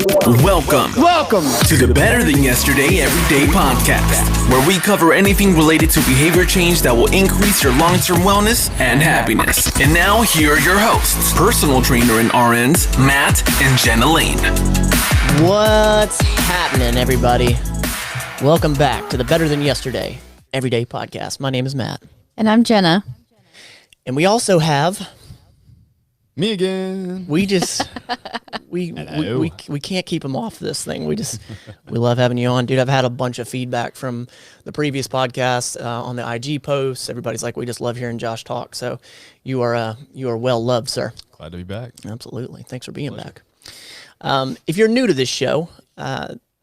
Welcome to the Better Than Yesterday Everyday Podcast, where we cover anything related to behavior change that will increase your long-term wellness and happiness. And now, here are your hosts, personal trainer and RNs, Matt and Jenna Lane. What's happening, everybody? Welcome back to the Better Than Yesterday Everyday Podcast. My name is Matt. And I'm Jenna. And we also have... Me again. We just... We can't keep them off this thing. We love having you on, dude. I've had a bunch of feedback from the previous podcast on the IG posts. Everybody's like, we just love hearing Josh talk. So you are well loved, sir. Glad to be back. Absolutely. Thanks for being back. If you're new to this show,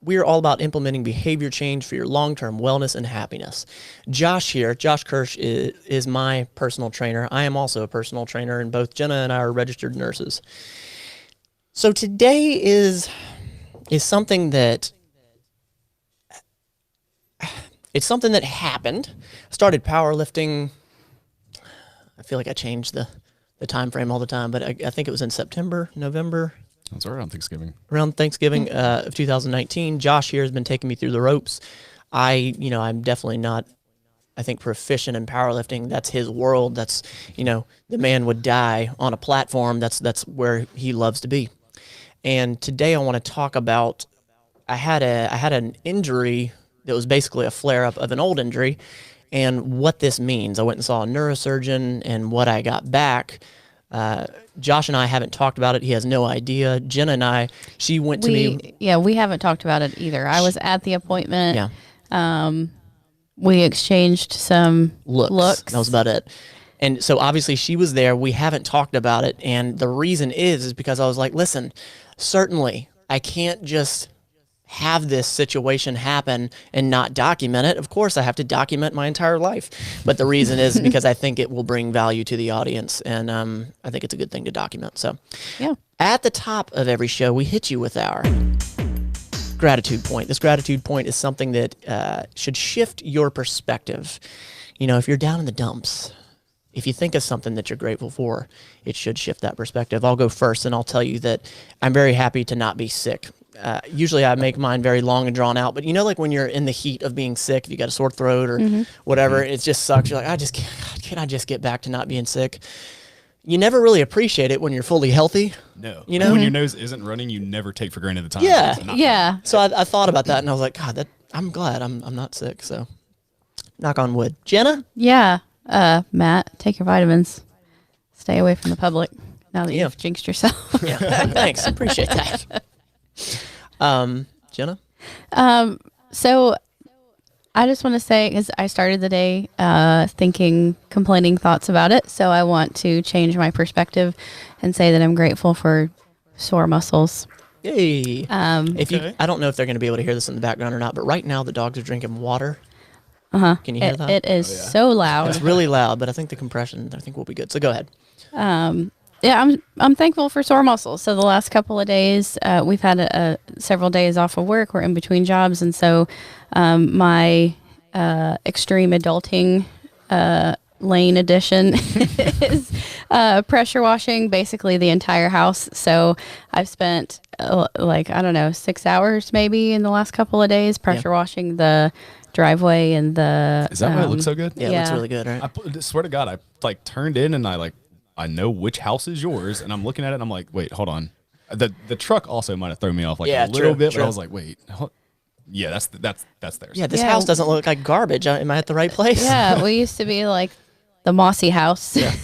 we are all about implementing behavior change for your long-term wellness and happiness. Josh here, Josh Kirsch is my personal trainer. I am also a personal trainer, and both Jenna and I are registered nurses. So today is something that happened. I started powerlifting. I feel like I changed the time frame all the time, but I think it was in September, November. That's around Thanksgiving. Around Thanksgiving of 2019. Josh here has been taking me through the ropes. I'm definitely not, I think, proficient in powerlifting. That's his world. That's, the man would die on a platform. That's where he loves to be. And today I want to talk about, I had an injury that was basically a flare-up of an old injury and what this means. I went and saw a neurosurgeon and what I got back. Josh and I haven't talked about it. He has no idea. Jenna and I, she went to me. Yeah, we haven't talked about it either. I was at the appointment. Yeah. We exchanged some looks. That was about it. And so obviously she was there. We haven't talked about it. And the reason is because I was like, listen, certainly I can't just have this situation happen and not document it. Of course, I have to document my entire life. But the reason is because I think it will bring value to the audience. And I think it's a good thing to document. So yeah. At the top of every show, we hit you with our gratitude point. This gratitude point is something that should shift your perspective. If you're down in the dumps, if you think of something that you're grateful for, it should shift that perspective. I'll go first, and I'll tell you that I'm very happy to not be sick. Usually I make mine very long and drawn out, but like when you're in the heat of being sick, if you got a sore throat or whatever, it just sucks. You're like, can I just get back to not being sick? You never really appreciate it when you're fully healthy. No. When your nose isn't running, you never take for granted the time. Yeah. Yeah. So I thought about that, and I was like, God, I'm glad I'm not sick. So knock on wood. Jenna? Yeah. Matt, take your vitamins. Stay away from the public now that you've jinxed yourself. Yeah. Thanks. Appreciate that. Jenna? So I just want to say, because I started the day complaining thoughts about it, so I want to change my perspective and say that I'm grateful for sore muscles. Yay. I don't know if they're going to be able to hear this in the background or not, but right now the dogs are drinking water. Uh-huh. Can you hear that? It is so loud. It's really loud, but I think the compression, will be good. So go ahead. I'm thankful for sore muscles. So the last couple of days, we've had several days off of work. We're in between jobs, and so my extreme adulting lane edition is pressure washing basically the entire house. So I've spent 6 hours maybe in the last couple of days pressure washing the driveway and the. Is that why it looks so good? Yeah, it looks really good, right? I swear to God, I turned in and I know which house is yours, and I'm looking at it and I'm like, wait, hold on. The truck also might have thrown me off a little bit, but I was like, wait, yeah, that's theirs. Yeah, this house doesn't look like garbage. Am I at the right place? Yeah, we used to be like the mossy house. Yeah.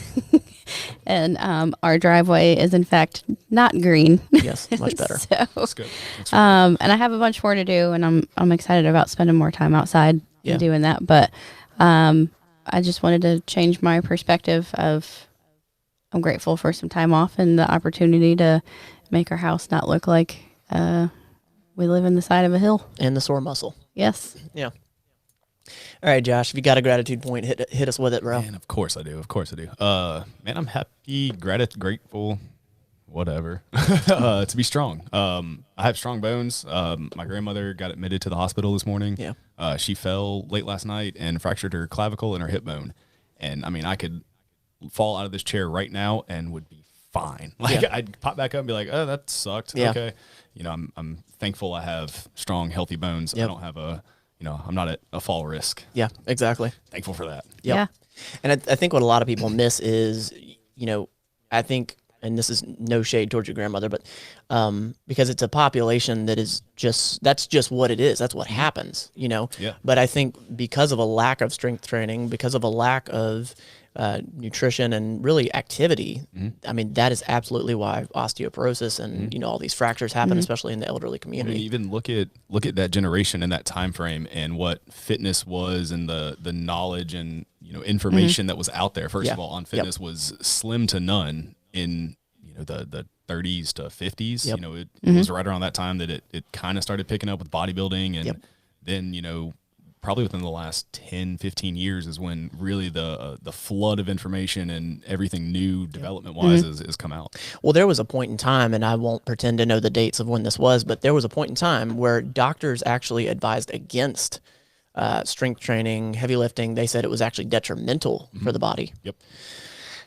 And our driveway is in fact not green. Yes, much better. So, That's good. and I have a bunch more to do, and I'm excited about spending more time outside and doing that. But I just wanted to change my perspective of I'm grateful for some time off and the opportunity to make our house not look like we live in the side of a hill. And the sore muscle. Yes. Yeah. All right, Josh, if you got a gratitude point, hit us with it, bro. Man, of course I do. Man, I'm happy, grateful, whatever, to be strong. I have strong bones. My grandmother got admitted to the hospital this morning. Yeah. She fell late last night and fractured her clavicle and her hip bone. And I mean, I could fall out of this chair right now and would be fine. Like I'd pop back up and be like, oh, that sucked. Yeah. Okay. I'm thankful I have strong, healthy bones. I don't have I'm not at a fall risk. Yeah, exactly. Thankful for that. Yep. Yeah. And I think what a lot of people miss is, I think, and this is no shade towards your grandmother, but because it's a population that is that's just what it is. That's what happens, Yeah. But I think because of a lack of strength training, because of a lack of nutrition and really activity, I mean, that is absolutely why osteoporosis and, all these fractures happen, especially in the elderly community. I mean, even look at that generation and that time frame and what fitness was and the knowledge and, information that was out there. First of all, on fitness was slim to none in, the 30s to 50s. It was right around that time that it kind of started picking up with bodybuilding. And then, probably within the last 10, 15 years is when really the flood of information and everything new development-wise has come out. Well, there was a point in time, and I won't pretend to know the dates of when this was, but there was a point in time where doctors actually advised against strength training, heavy lifting. They said it was actually detrimental for the body. Yep.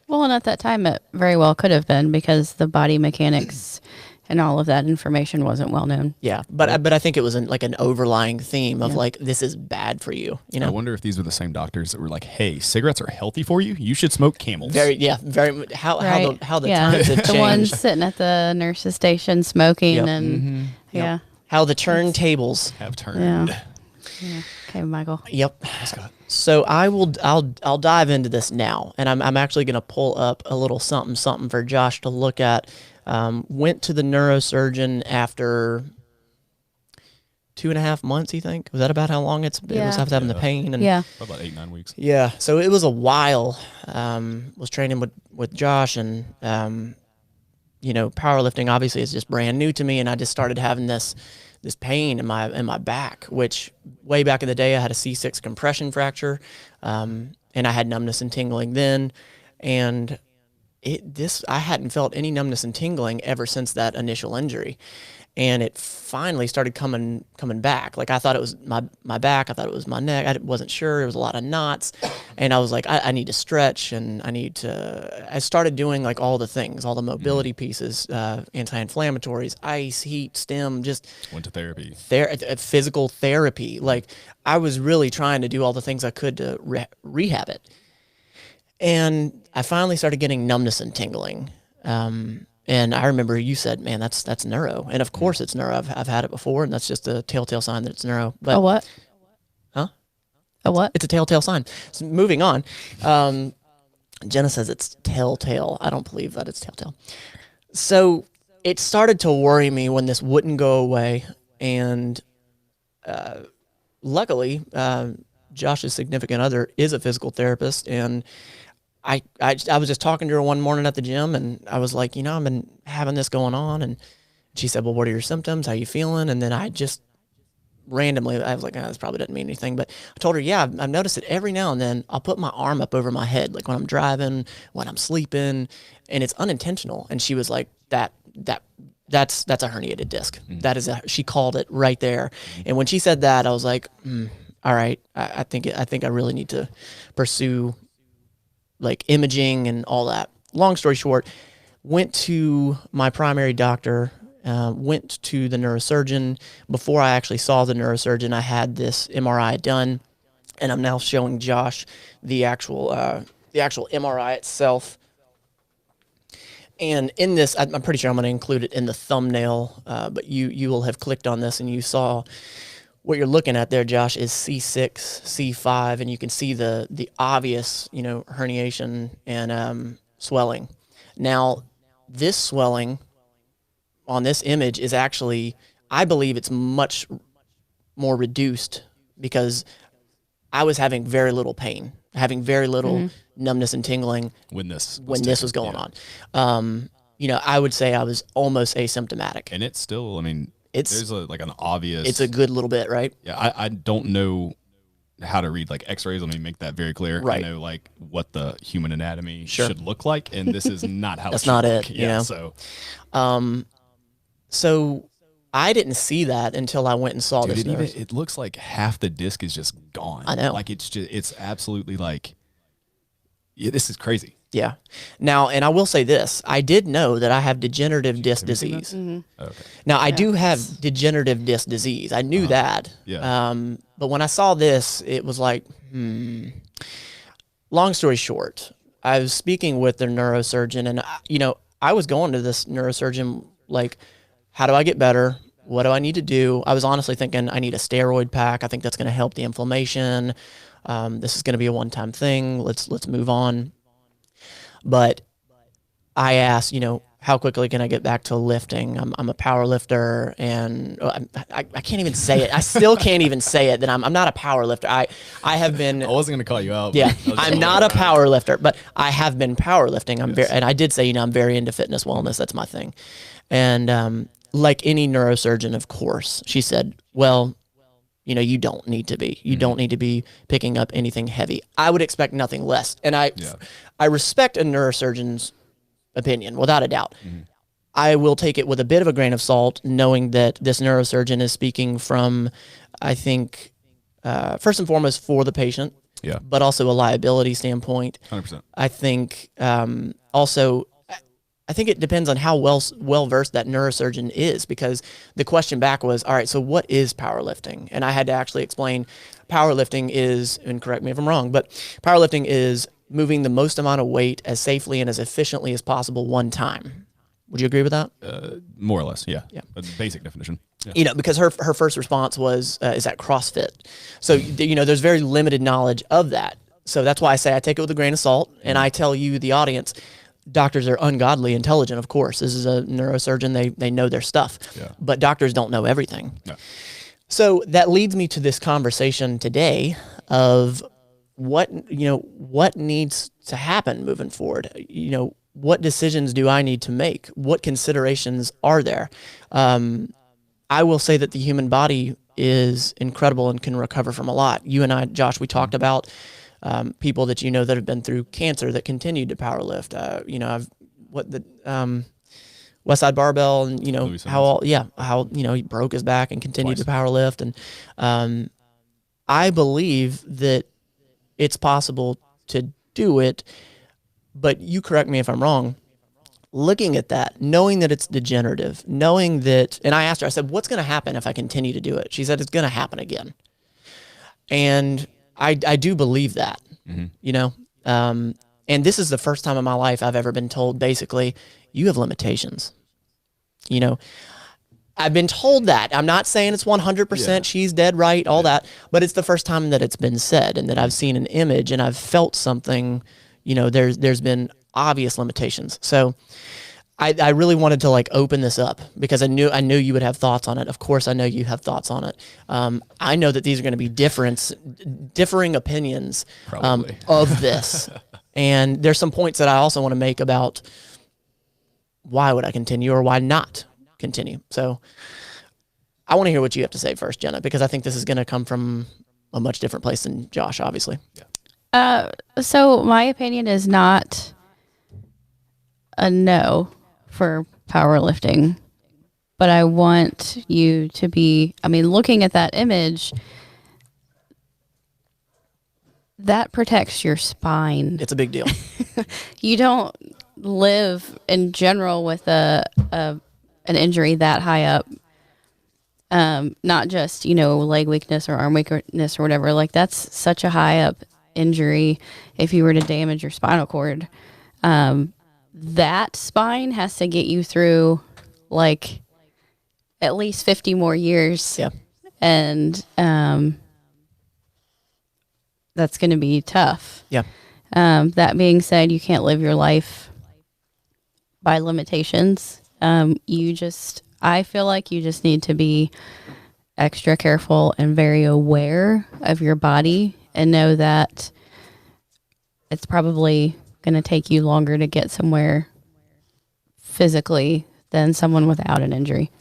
Well, and at that time, it very well could have been because the body mechanics and all of that information wasn't well known. Yeah, but I think it was an overlying theme of this is bad for you. I wonder if these were the same doctors that were like, "Hey, cigarettes are healthy for you. You should smoke Camels." Very. How the times have changed. The ones sitting at the nurse's station smoking and how the turntables have turned. Yeah. Okay, Michael. Yep. So I'll dive into this now, and I'm actually going to pull up a little something for Josh to look at. Went to the neurosurgeon after 2.5 months, you think? Was that about how long it was after having the pain? And about 8-9 weeks. Yeah, so it was a while. Was training with Josh, and powerlifting obviously is just brand new to me, and I just started having this pain in my back, which way back in the day I had a C6 compression fracture, and I had numbness and tingling then, and I hadn't felt any numbness and tingling ever since that initial injury. And it finally started coming back. Like I thought it was my back. I thought it was my neck. I wasn't sure. It was a lot of knots. And I was like, I need to stretch and I started doing like all the things, all the mobility pieces, anti-inflammatories, ice, heat, stem, just went to therapy, physical therapy. Like I was really trying to do all the things I could to rehab it. And I finally started getting numbness and tingling. And I remember you said, man, that's neuro. And of course it's neuro. I've had it before, and that's just a telltale sign that it's neuro. But, a what? Huh? A what? It's a telltale sign. So moving on. Jenna says it's telltale. I don't believe that it's telltale. So it started to worry me when this wouldn't go away. And luckily, Josh's significant other is a physical therapist, and I was just talking to her one morning at the gym, and I was like, I've been having this going on. And she said, well, what are your symptoms? How you feeling? And then I just randomly, I was like, this probably doesn't mean anything. But I told her, I've noticed it every now and then. I'll put my arm up over my head, like when I'm driving, when I'm sleeping, and it's unintentional. And she was like, that's a herniated disc. She called it right there. And when she said that, I was like, all right, I think I really need to pursue like imaging and all that. Long story short, went to my primary doctor, went to the neurosurgeon. Before I actually saw the neurosurgeon, I had this MRI done, and I'm now showing Josh the actual MRI itself. And in this, I'm pretty sure I'm going to include it in the thumbnail, but you will have clicked on this and you saw what you're looking at there, Josh, is C6, C5, and you can see the obvious, herniation and swelling. Now, this swelling on this image is actually, I believe it's much more reduced because I was having very little pain, having very little numbness and tingling when this was going on. I would say I was almost asymptomatic. And it's still, there's an obvious. It's a good little bit, right? Yeah, I don't know how to read like X-rays. Let me make that very clear. Right. I know like what the human anatomy should look like, and this is not how. That's not it. Yeah. So I didn't see that until I went and saw this. It looks like half the disc is just gone. I know. Like it's absolutely like. Yeah, this is crazy. Yeah. Now, and I will say this, I did know that I have degenerative disc disease. Okay. Now, I do have degenerative disc disease. I knew that. Yeah. But when I saw this, it was like, Long story short, I was speaking with the neurosurgeon, and, I was going to this neurosurgeon like, how do I get better? What do I need to do? I was honestly thinking I need a steroid pack. I think that's going to help the inflammation. This is going to be a one-time thing. Let's move on. But I asked, how quickly can I get back to lifting? I'm a power lifter, and I can't even say it. I still can't even say it that I'm not a power lifter. I have been. I wasn't going to call you out. Yeah, I'm not a power lifter, but I have been powerlifting. And I did say, I'm very into fitness wellness. That's my thing. And like any neurosurgeon, of course, she said, well, you don't need to be. You don't need to be picking up anything heavy. I would expect nothing less. And I respect a neurosurgeon's opinion, without a doubt. I will take it with a bit of a grain of salt, knowing that this neurosurgeon is speaking from, I think, first and foremost for the patient, but also a liability standpoint. 100%. I think also, I think it depends on how well-versed that neurosurgeon is, because the question back was, all right, so what is powerlifting? And I had to actually explain powerlifting is, and correct me if I'm wrong, but powerlifting is moving the most amount of weight as safely and as efficiently as possible one time. Would you agree with that? More or less, yeah. A basic definition. Yeah. Because her first response was, is that CrossFit? So, there's very limited knowledge of that. So that's why I say I take it with a grain of salt, and I tell you, the audience, doctors are ungodly intelligent, of course. This is a neurosurgeon. They know their stuff. Yeah. But doctors don't know everything. No. So that leads me to this conversation today of what needs to happen moving forward. What decisions do I need to make? What considerations are there? I will say that the human body is incredible and can recover from a lot. You and I, Josh, we talked about people that that have been through cancer that continued to power lift. Westside Barbell, and how he broke his back and continued to power lift. And I believe that it's possible to do it, but you correct me if I'm wrong. Looking at that, knowing that it's degenerative, knowing that, and I asked her, I said, what's going to happen if I continue to do it? She said, it's going to happen again. And I do believe that, and this is the first time in my life I've ever been told, basically, you have limitations. I've been told that. I'm not saying it's 100%, she's dead right, all that, but it's the first time that it's been said and that I've seen an image and I've felt something, there's been obvious limitations. So I really wanted to open this up because I knew you would have thoughts on it. Of course, I know you have thoughts on it. I know that these are going to be differing opinions of this. And there's some points that I also want to make about why would I continue or why not continue. So I want to hear what you have to say first, Jenna, because I think this is going to come from a much different place than Josh, obviously. So my opinion is not a no for powerlifting, but I want you to be, looking at that image, that protects your spine. It's a big deal. You don't live in general with an injury that high up. Not just, leg weakness or arm weakness or whatever. That's such a high up injury. If you were to damage your spinal cord, that spine has to get you through at least 50 more years. Yeah. And that's going to be tough. Yeah. That being said, you can't live your life by limitations. I feel like you just need to be extra careful and very aware of your body and know that it's probably going to take you longer to get somewhere physically than someone without an injury.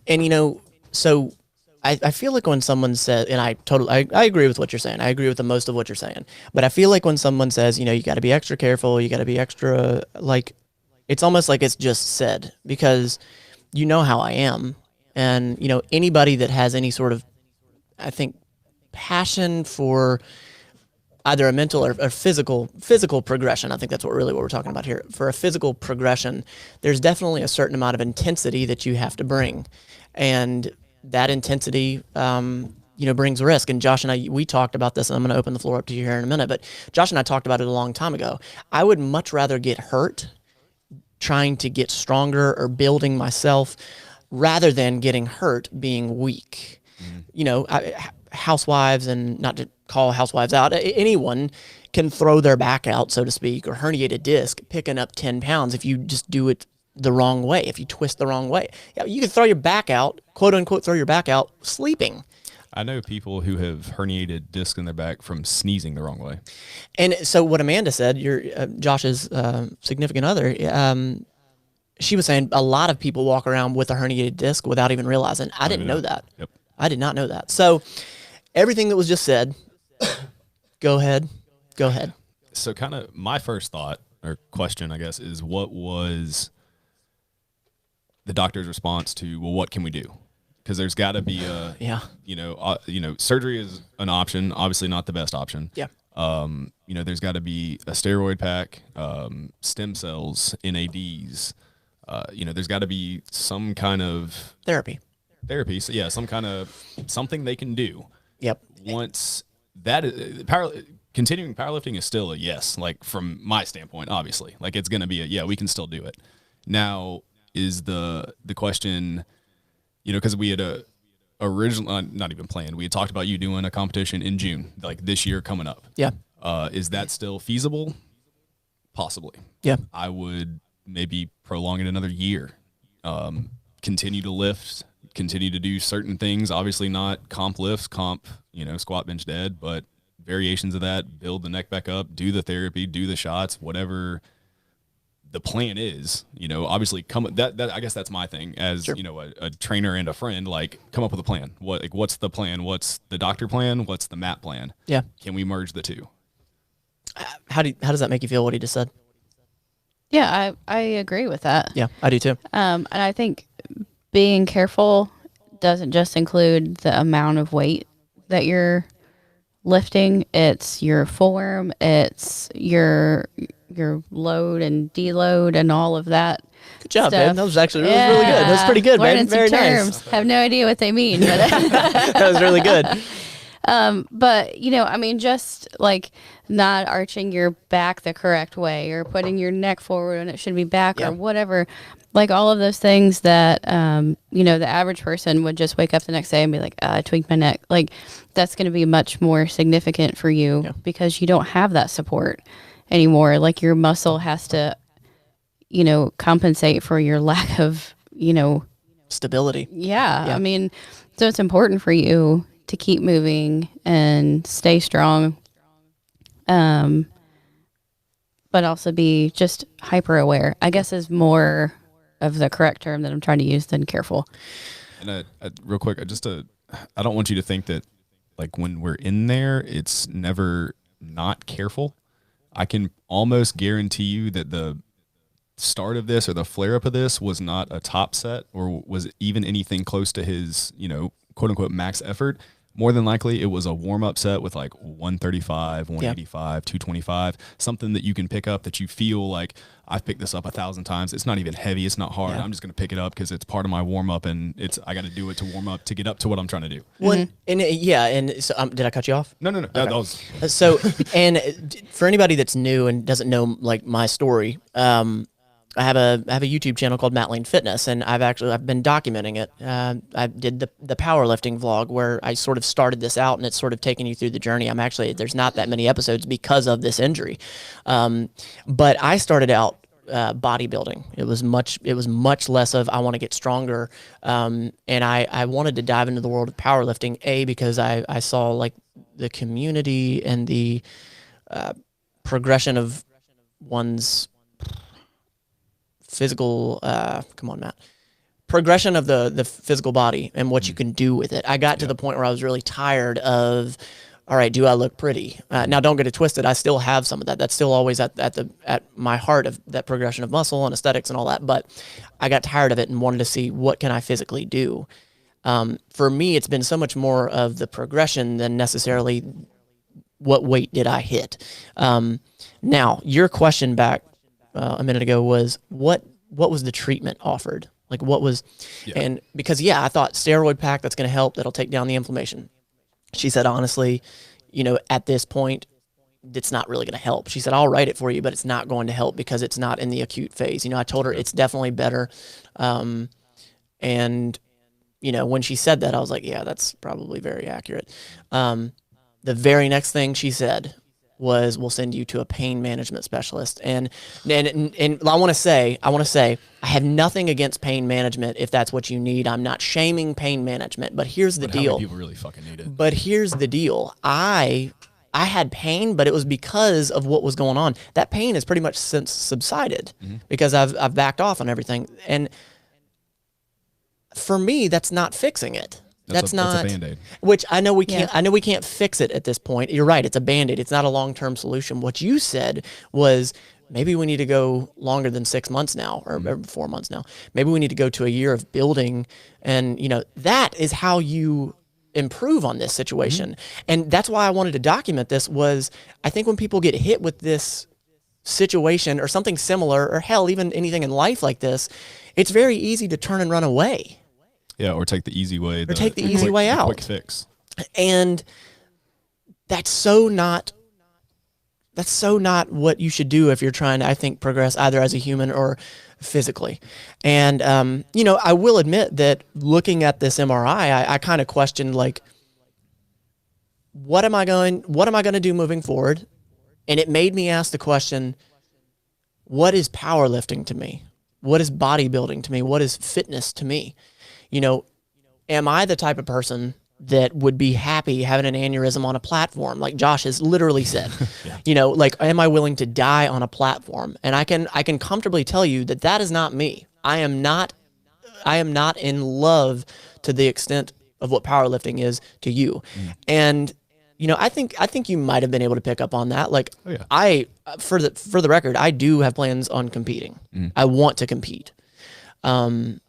And, so I feel like when someone says, and I agree with what you're saying. I agree with the most of what you're saying. But I feel like when someone says, you got to be extra careful, you got to be extra, it's almost like it's just said because how I am. And, anybody that has any sort of, I think, passion for either a mental or physical progression. I think that's what we're talking about here. For a physical progression, there's definitely a certain amount of intensity that you have to bring, and that intensity, brings risk. And Josh and I, we talked about this, and I'm going to open the floor up to you here in a minute. But Josh and I talked about it a long time ago. I would much rather get hurt trying to get stronger or building myself, rather than getting hurt being weak. Housewives, and not to call housewives out, anyone can throw their back out, so to speak, or herniate a disc picking up 10 pounds if you just do it the wrong way, if you twist the wrong way. You can throw your back out, quote unquote, throw your back out sleeping. I know people who have herniated discs in their back from sneezing the wrong way. And so what Amanda said, Josh's significant other, she was saying a lot of people walk around with a herniated disc without even realizing. I didn't know that. Yep. I did not know that. So everything that was just said, go ahead. So kind of my first thought or question, I guess, is what was the doctor's response to, well, what can we do? Because there's got to be surgery is an option, obviously not the best option. Yeah. There's got to be a steroid pack, stem cells, NADs. There's got to be some kind of therapy. So yeah, some kind of something they can do. Yep. Once that is continuing powerlifting is still a yes. Like from my standpoint, obviously, like it's going to be we can still do it. Now is the question, because we had not even planned. We had talked about you doing a competition in June, like this year coming up. Yeah. Is that still feasible? Possibly. Yeah. I would maybe prolong it another year. Continue to lift, continue to do certain things. Obviously not comp lifts, squat, bench, dead, but variations of that, build the neck back up, do the therapy, do the shots, whatever the plan is, obviously I guess that's my thing as, sure. A trainer and a friend, like come up with a plan. What's the plan? What's the doctor plan? What's the MAP plan? Yeah. Can we merge the two? How does that make you feel, what he just said? Yeah, I agree with that. Yeah, I do too. And I think being careful doesn't just include the amount of weight that you're lifting. It's your form, it's your load and deload and all of that. Good job, stuff. man. That was really good. That was pretty good, man. Very nice. Have no idea what they mean, but that was really good. But just like not arching your back the correct way or putting your neck forward when it should be back or whatever, like all of those things that, the average person would just wake up the next day and be like, I tweaked my neck. Like that's going to be much more significant for you because you don't have that support anymore. Like your muscle has to, compensate for your lack of, stability. Yeah. So it's important for you to keep moving and stay strong, but also be just hyper aware, I guess is more of the correct term that I'm trying to use than careful. And real quick, I don't want you to think that like when we're in there, it's never not careful. I can almost guarantee you that the start of this or the flare up of this was not a top set or was even anything close to his, quote unquote max effort. More than likely it was a warm up set with like 135, 185, 225, something that you can pick up that you feel like I've picked this up 1,000 times. It's not even heavy. It's not hard. I'm just going to pick it up because it's part of my warm up and I got to do it to warm up to get up to what I'm trying to do. Well, and so did I cut you off? No. Okay. That was... So, and for anybody that's new and doesn't know like my story, I have a YouTube channel called mattlanefitness, and I've been documenting it. I did the powerlifting vlog where I sort of started this out, and it's sort of taking you through the journey. There's not that many episodes because of this injury, but I started out bodybuilding. It was much less of I want to get stronger, and I wanted to dive into the world of powerlifting. Because I saw like the community and the progression of one's physical progression of the physical body and what you can do with it. I got to the point where I was really tired of, all right, do I look pretty? Now don't get it twisted. I still have some of that. That's still always at my heart of that progression of muscle and aesthetics and all that. But I got tired of it and wanted to see what can I physically do. For me, it's been so much more of the progression than necessarily weight did I hit? Now, your question back a minute ago was what was the treatment offered? Like what was, and because, I thought steroid pack, that's going to help. That'll take down the inflammation. She said, honestly, at this point, it's not really going to help. She said, I'll write it for you, but it's not going to help because it's not in the acute phase. I told her it's definitely better. And, when she said that, I was like, yeah, that's probably very accurate. The very next thing she said was, we'll send you to a pain management specialist. And I want to say, I have nothing against pain management if that's what you need. I'm not shaming pain management, but here's the deal. How many people really fucking need it? But here's the deal. I had pain, but it was because of what was going on. That pain has pretty much since subsided because I've backed off on everything. And for me, that's not fixing it. That's not a Band-Aid. Which I know we can't. I know we can't fix it at this point. You're right. It's a Band-Aid. It's not a long-term solution. What you said was maybe we need to go longer than 6 months now, or 4 months now. Maybe we need to go to a year of building, and that is how you improve on this situation. And that's why I wanted to document this. Was I think when people get hit with this situation or something similar, or hell, even anything in life like this, it's very easy to turn and run away. Yeah, or take the easy way. Or take the easy way out. Quick fix. And that's so not what you should do if you're trying to, I think, progress either as a human or physically. And, I will admit that looking at this MRI, I kind of questioned, like, what am I going to do moving forward? And it made me ask the question, what is powerlifting to me? What is bodybuilding to me? What is fitness to me? Am I the type of person that would be happy having an aneurysm on a platform, like Josh has literally said? Like, am I willing to die on a platform? And I can comfortably tell you that is not me. I am not in love to the extent of what powerlifting is to you. And I think you might have been able to pick up on that. Like, for the record, I do have plans on competing. I want to compete. And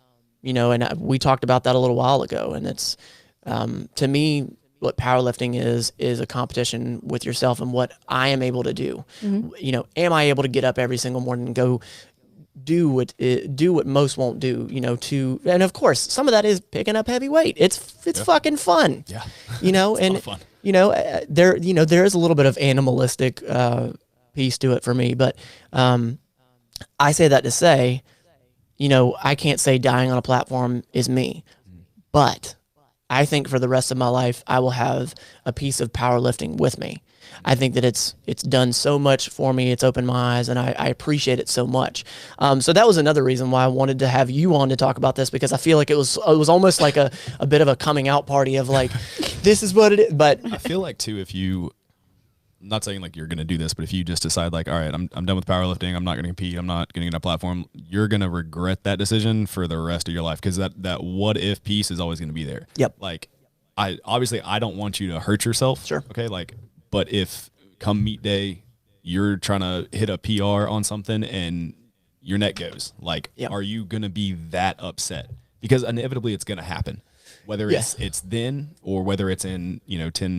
we talked about that a little while ago. And it's, to me, what powerlifting is a competition with yourself and what I am able to do. Am I able to get up every single morning and go do what most won't do, and of course, some of that is picking up heavy weight. It's fucking fun. Yeah. And fun. There is a little bit of animalistic, piece to it for me, but, I say that to say, I can't say dying on a platform is me, but I think for the rest of my life, I will have a piece of powerlifting with me. I think that it's done so much for me. It's opened my eyes, and I appreciate it so much. So that was another reason why I wanted to have you on to talk about this, because I feel like it was almost like a bit of a coming out party of like, this is what it is. But I feel like too, if you, I'm not saying like you're going to do this, but if you just decide like, all right, I'm done with powerlifting, I'm not going to compete, I'm not getting on a platform, you're going to regret that decision for the rest of your life, because that what if piece is always going to be there. Yep. Like, I don't want you to hurt yourself. Sure. Okay. Like, but if come meet day, you're trying to hit a PR on something and your neck goes, like, are you going to be that upset? Because inevitably it's going to happen. Whether it's then or whether it's in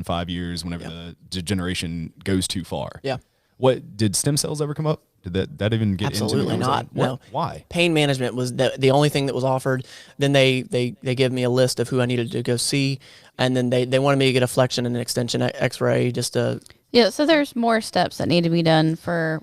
5 years, whenever the degeneration goes too far. Yeah. What did stem cells ever come up? Did that even get Absolutely into the not. No. Why? Pain management was the only thing that was offered. Then they gave me a list of who I needed to go see, and then they wanted me to get a flexion and an extension X-ray just to. Yeah. So there's more steps that need to be done for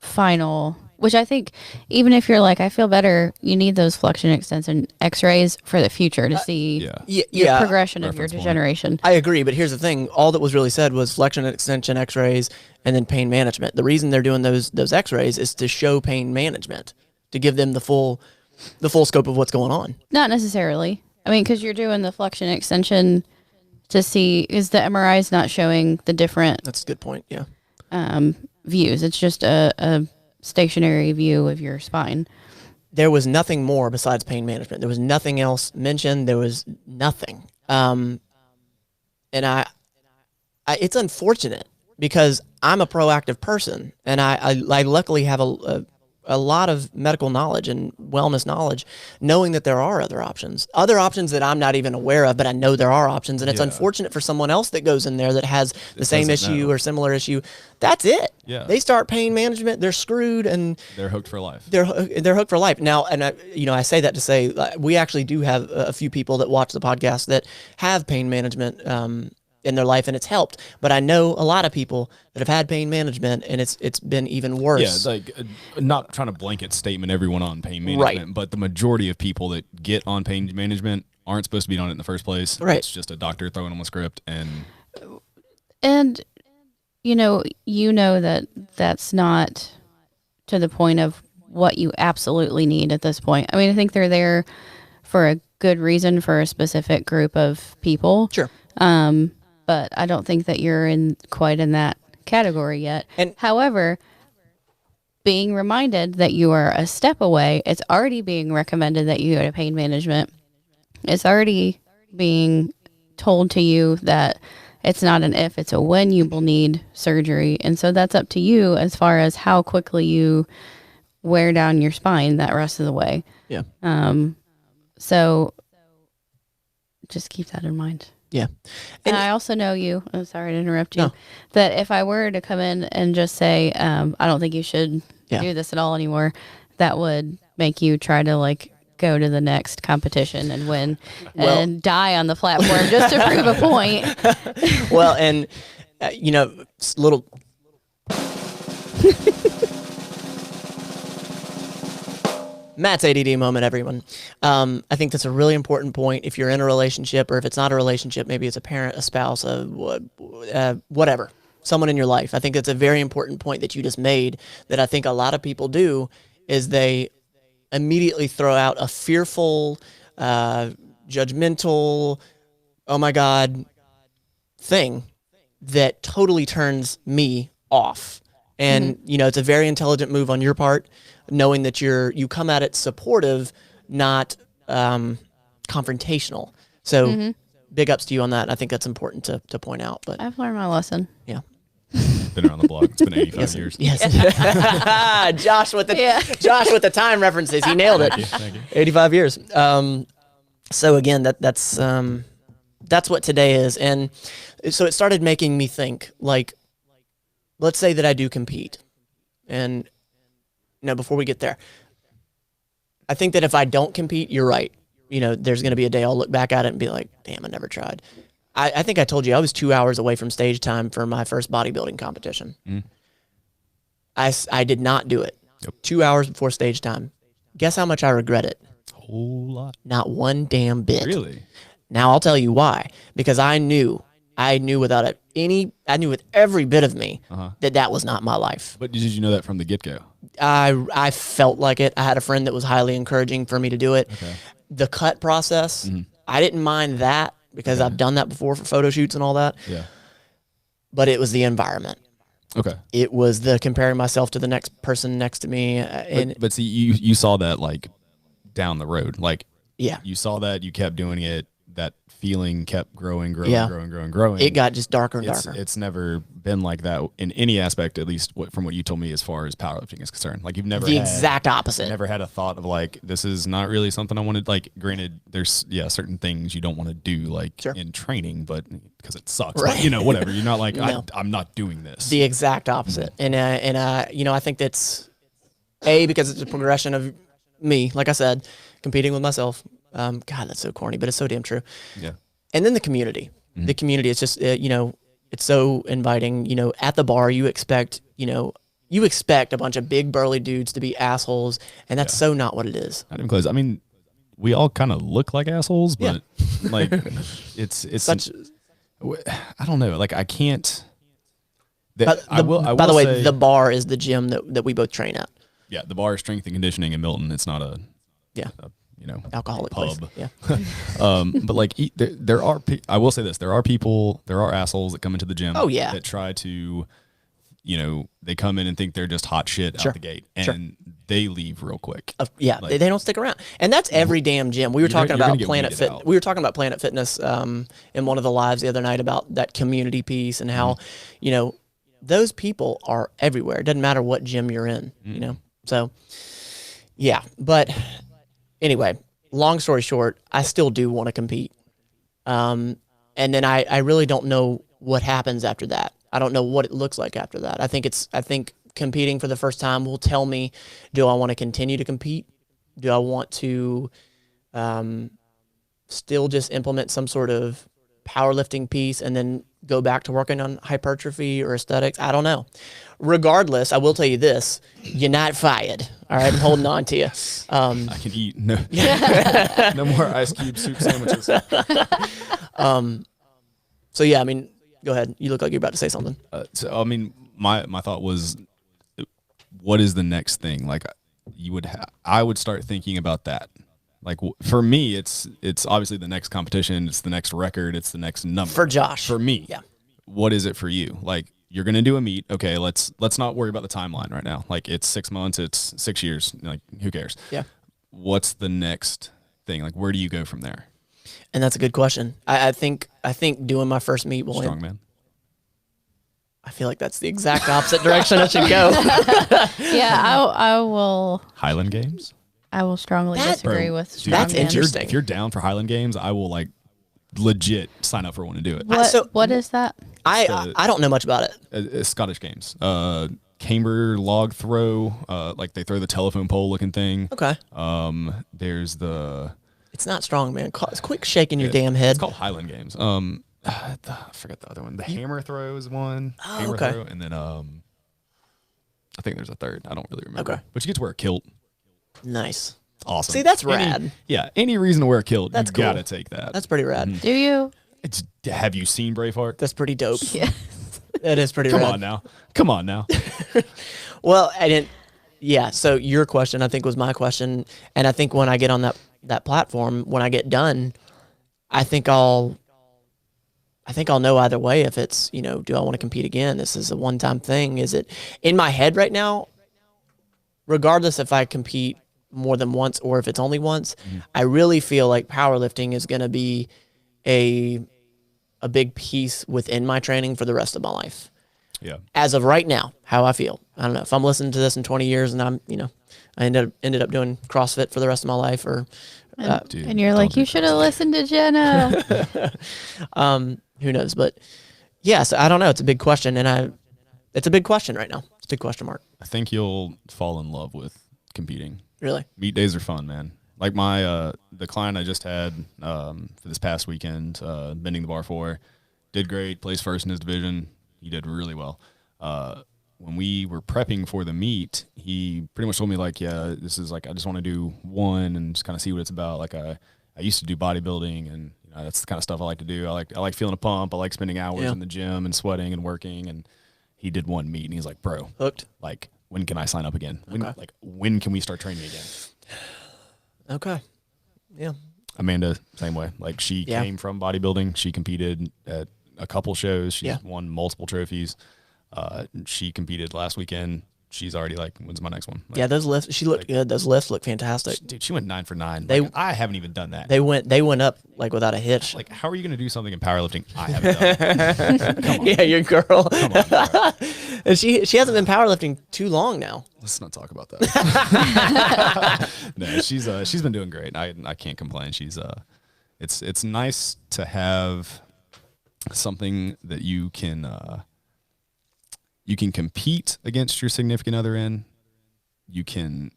final. Which I think, even if you're like, I feel better, you need those flexion extension X-rays for the future to see your progression of your degeneration. I agree, but here's the thing: all that was really said was flexion extension X-rays and then pain management. The reason they're doing those X-rays is to show pain management, to give them the full scope of what's going on. Not necessarily. I mean, because you're doing the flexion extension to see, is the MRI is not showing the different. That's a good point. Yeah. Views. It's just a stationary view of your spine. There was nothing more besides pain management. There was nothing else mentioned. There was nothing. And I it's unfortunate because I'm a proactive person, and I luckily have a a lot of medical knowledge and wellness knowledge, knowing that there are other options that I'm not even aware of, but I know there are options. And it's unfortunate for someone else that goes in there that has the same issue or similar issue. That's it. Yeah. They start pain management, they're screwed, and they're hooked for life. They're hooked for life. Now, and I say that to say we actually do have a few people that watch the podcast that have pain management in their life, and it's helped. But I know a lot of people that have had pain management, and it's been even worse. Yeah, like not trying to blanket statement everyone on pain management, but the majority of people that get on pain management aren't supposed to be on it in the first place. Right. It's just a doctor throwing them a script, and you know that that's not to the point of what you absolutely need at this point. I mean, I think they're there for a good reason for a specific group of people. Sure. But I don't think that you're quite in that category yet. And however, being reminded that you are a step away, it's already being recommended that you go to pain management. It's already being told to you that it's not an if, it's a when you will need surgery. And so that's up to you as far as how quickly you wear down your spine that rest of the way. Yeah. So just keep that in mind. Yeah. And I also know you, I'm sorry to interrupt you, that if I were to come in and just say, I don't think you should do this at all anymore, that would make you try to like go to the next competition and win and die on the platform just to prove a point. Well, and little Matt's ADD moment, everyone. I think that's a really important point. If you're in a relationship, or if it's not a relationship, maybe it's a parent, a spouse, whatever, someone in your life. I think that's a very important point that you just made, that I think a lot of people do, is they immediately throw out a fearful, judgmental, oh my God thing that totally turns me off. And, it's a very intelligent move on your part, knowing that you come at it supportive, not confrontational. So big ups to you on that. I think that's important to point out. But I've learned my lesson. Yeah. Been around the block. It's been 85 years. Yes. Josh with the time references. He nailed it. Thank you. 85 years. So again, that's what today is. And so it started making me think, like, let's say that I do compete. And before we get there, I think that if I don't compete, you're right. There's going to be a day I'll look back at it and be like, damn, I never tried. I think I told you I was 2 hours away from stage time for my first bodybuilding competition. I did not do it. Yep. 2 hours before stage time. Guess how much I regret it? A whole lot. Not one damn bit. Really? Now I'll tell you why. Because I knew without it I knew with every bit of me that was not my life. But did you know that from the get-go? I felt like it. I had a friend that was highly encouraging for me to do it. Okay. The cut process, I didn't mind that because I've done that before for photo shoots and all that. Yeah. But it was the environment. Okay. It was the comparing myself to the next person next to me. But see, you saw that like down the road. Like, you saw that, you kept doing it. That feeling kept growing. It got just darker and darker. It's never been like that in any aspect, at least from what you told me as far as powerlifting is concerned. Like, you've never the exact opposite. Never had a thought of like, this is not really something I wanted. Like, granted, there's certain things you don't want to do like in training, but because it sucks. Right. But, whatever. You're not like, No. I'm not doing this. The exact opposite. And I think that's because it's a progression of me, like I said, competing with myself. God, that's so corny, but it's so damn true. Yeah. And then the community. The community, it's just, it's so inviting. At the bar, you expect a bunch of big burly dudes to be assholes, and that's so not what it is. Not even close. I mean, we all kind of look like assholes, but like it's Such. I don't know. Like, I can't. By the way, the bar is the gym that we both train at. Yeah, the bar is Strength and Conditioning in Milton. It's not a alcoholic pub. place. Yeah. But like there are, I will say this, there are assholes that come into the gym. Oh, yeah. That try to, they come in and think they're just hot shit out the gate, and they leave real quick. Like, they don't stick around, and that's every damn gym. We were talking about Planet Fit. We were talking about Planet Fitness in one of the lives the other night about that community piece and how those people are everywhere. It doesn't matter what gym you're in. So, yeah. But anyway, long story short, I still do want to compete. And then I really don't know what happens after that. I don't know what it looks like after that. I think competing for the first time will tell me, do I want to continue to compete? Do I want to still just implement some sort of powerlifting piece and then go back to working on hypertrophy or aesthetics? I don't know. Regardless, I will tell you this: you're not fired. All right, I'm holding on to you. I can eat no more ice cube soup sandwiches. So yeah, I mean, go ahead. You look like you're about to say something. So I mean, my thought was, what is the next thing? Like, I would start thinking about that. Like, for me, it's obviously the next competition, it's the next record, it's the next number. For Josh. For me. Yeah. What is it for you? Like, you're going to do a meet. Okay, let's not worry about the timeline right now. Like, it's 6 months, it's 6 years. Like, who cares? Yeah. What's the next thing? Like, where do you go from there? And that's a good question. I think doing my first meet will Strongman. I feel like that's the exact opposite direction I should go. Yeah, I will. Highland Games? I will strongly disagree with strongman. That's interesting. If you're down for Highland Games, I will like legit sign up for one to do it. What is that? I don't know much about it. It's Scottish Games. Camber log throw. Like they throw the telephone pole looking thing. Okay. There's the. It's not strong, man. It's quick shaking your damn head. It's called Highland Games. I forget the other one. The hammer throw is one. Oh, hammer okay. throw, and then I think there's a third. I don't really remember. Okay. But you get to wear a kilt. Nice. Awesome. See, that's rad. Any reason to wear a kilt, That's you cool. gotta take that. That's pretty rad. Do you? Have you seen Braveheart? That's pretty dope. Yeah. That is pretty Come rad. on now. Well, I didn't. Yeah. So your question, I think, was my question, and I think when I get on that platform, when I get done, I think I'll know either way if it's, do I want to compete again? This is a one-time thing. Is it in my head right now? Regardless if I compete more than once or if it's only once, I really feel like powerlifting is going to be a big piece within my training for the rest of my life. Yeah. As of right now, how I feel. I don't know if I'm listening to this in 20 years and I ended up doing CrossFit for the rest of my life, or And you're like, you should have listened to Jenna. who knows? But yeah, so I don't know. It's a big question, and it's a big question right now. It's a big question mark. I think you'll fall in love with competing. Really? Meet days are fun, man. Like the client I just had for this past weekend, bending the bar for, did great, placed first in his division. He did really well. When we were prepping for the meet, he pretty much told me like, yeah, this is like, I just want to do one and just kind of see what it's about. Like I used to do bodybuilding, and that's the kind of stuff I like to do. I like feeling a pump. I like spending hours in the gym and sweating and working. And he did one meet and he's like, bro, Hooked. Like, when can I sign up again? When can we start training again? Okay. Yeah. Amanda, same way. Like she came from bodybuilding. She competed at a couple shows. She's won multiple trophies. She competed last weekend. She's already like, when's my next one? Like, Yeah, those lifts. She looked good. Those lifts look fantastic. dude, she went 9 for 9. They- Like, I haven't even done that. They went up like without a hitch. Like, how are you going to do something in powerlifting I haven't done? Come on. Yeah, your girl. Come on, bro. And she hasn't been powerlifting too long now. Let's not talk about that. No, she's been doing great. I can't complain. It's nice to have something that you can compete against your significant other in. You can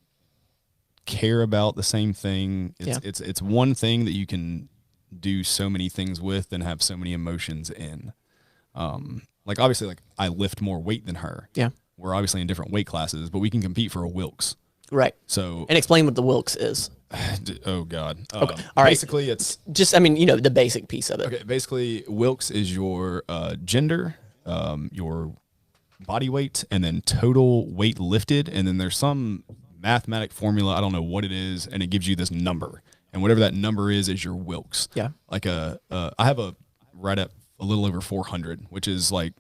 care about the same thing. It's one thing that you can do so many things with and have so many emotions in. Like obviously, like I lift more weight than her. Yeah. We're obviously in different weight classes, but we can compete for a Wilks. Right. So, And explain what the Wilks is. oh God. Okay. All right. Basically, it's Just, I mean, the basic piece of it. okay. Basically, Wilks is your gender, your body weight, and then total weight lifted, and then there's some mathematic formula, I don't know what it is, and it gives you this number, and whatever that number is your Wilks. Yeah. Like I have a right at a little over 400, which is like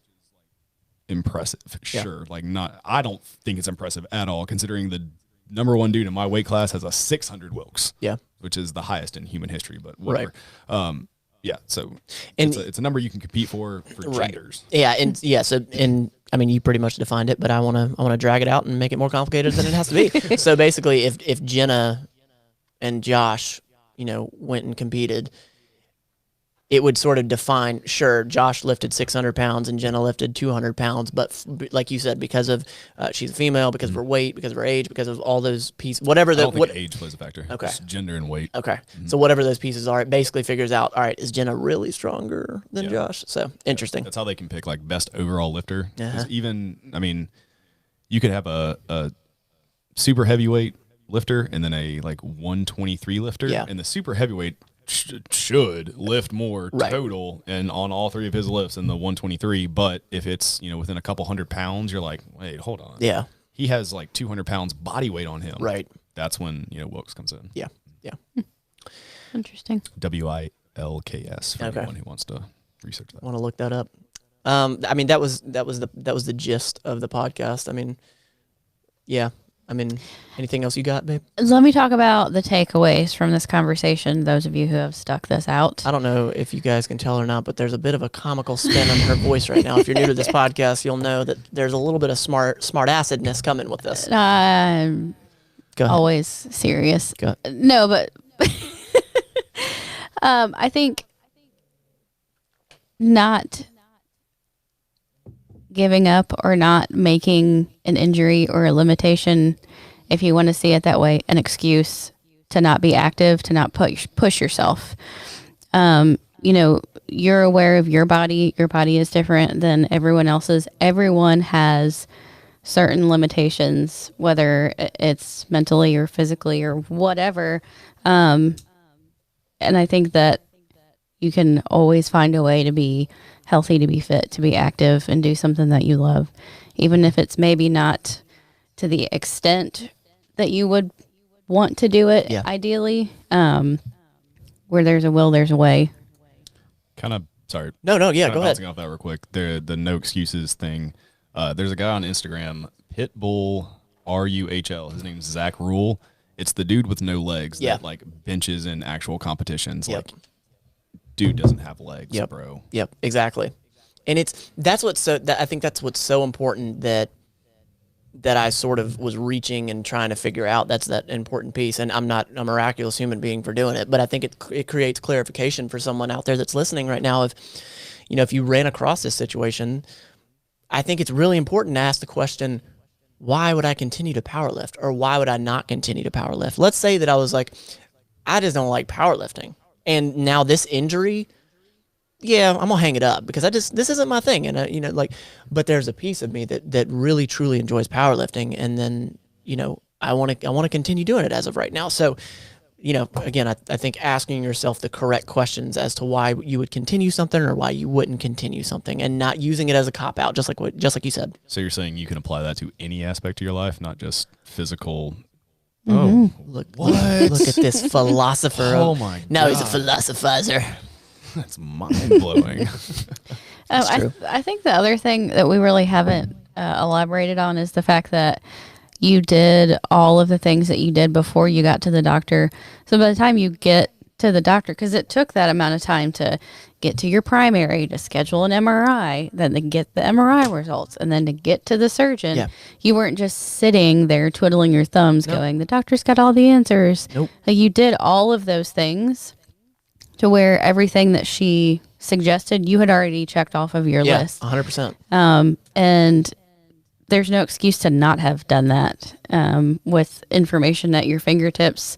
impressive. Sure. Like I don't think it's impressive at all, considering the number one dude in my weight class has a 600 Wilks. Yeah. Which is the highest in human history, but whatever. Right. Yeah, so And- it's a number you can compete for genders. Yeah, and yeah, so and I mean, you pretty much defined it, but I want to drag it out and make it more complicated than it has to be. So basically, if Jenna and Josh, went and competed, it would sort of define, sure, Josh lifted 600 pounds and Jenna lifted 200 pounds, but like you said, because of she's a female, because of her weight, because of her age, because of all those pieces, whatever. I don't think age plays a factor. Okay. Just gender and weight. Okay. So whatever those pieces are, it basically figures out, all right, is Jenna really stronger than Josh? So interesting. That's how they can pick like best overall lifter. Even, I mean, you could have a super heavyweight lifter and then a like 123 lifter. Yeah. And the super heavyweight should lift more total and on all three of his lifts in the 123. But if it's, within a couple 100 pounds, you're like, wait, hold on. Yeah. He has like 200 pounds body weight on him. Right. That's when, Wilkes comes in. Yeah. Yeah. Interesting. WILKS for anyone who wants to research that. I want to look that up. I mean, that was the gist of the podcast. I mean, yeah. I mean, anything else you got, babe? Let me talk about the takeaways from this conversation, those of you who have stuck this out. I don't know if you guys can tell or not, but there's a bit of a comical spin on her voice right now. If you're new to this podcast, you'll know that there's a little bit of smart acidness coming with this. I'm Go ahead. always serious. Go ahead. No, but I think not giving up or not making an injury or a limitation, if you want to see it that way, an excuse to not be active, to not push yourself. You're aware of your body. Your body is different than everyone else's. Everyone has certain limitations, whether it's mentally or physically or whatever. And I think that you can always find a way to be healthy, to be fit, to be active, and do something that you love, even if it's maybe not to the extent that you would want to do it, ideally. Where there's a will, there's a way. Sorry. No, go ahead. Bouncing off that real quick. The no excuses thing. There's a guy on Instagram, Pitbull RUHL. His name's Zach Rule. It's the dude with no legs that like benches in actual competitions. Like, dude doesn't have legs, bro. Yep, exactly. And I think that's what's so important that I sort of was reaching and trying to figure out. That's that important piece. And I'm not a miraculous human being for doing it, but I think it creates clarification for someone out there that's listening right now. If you ran across this situation, I think it's really important to ask the question, why would I continue to powerlift, or why would I not continue to powerlift? Let's say that I was like, I just don't like powerlifting. And now this injury, I'm gonna hang it up because this isn't my thing. And but there's a piece of me that really truly enjoys powerlifting, and then I want to continue doing it as of right now. So again, I think asking yourself the correct questions as to why you would continue something or why you wouldn't continue something, and not using it as a cop out, just like you said. So you're saying you can apply that to any aspect of your life, not just physical. Oh, look at this philosopher. Oh my God. Now he's a philosophizer. That's mind-blowing. I think the other thing that we really haven't elaborated on is the fact that you did all of the things that you did before you got to the doctor. So by the time you get to the doctor, because it took that amount of time to get to your primary, to schedule an MRI, then to get the MRI results, and then to get to the surgeon. You weren't just sitting there twiddling your thumbs going, the doctor's got all the answers. Nope. Like, you did all of those things to where everything that she suggested, you had already checked off of your list. 100%. And there's no excuse to not have done that with information at your fingertips.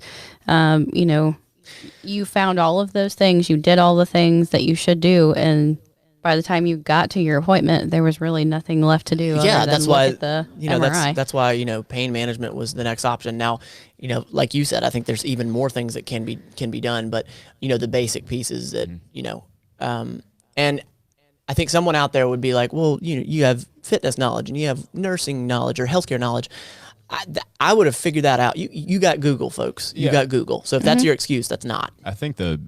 You found all of those things. You did all the things that you should do. And by the time you got to your appointment, there was really nothing left to do. That's why the MRI. That's why pain management was the next option. Now, like you said, I think there's even more things that can be done. But the basic pieces that and I think someone out there would be like, well, you have fitness knowledge and you have nursing knowledge or healthcare knowledge. I would have figured that out. You got Google, folks. You got Google. So if that's your excuse, that's not. I think the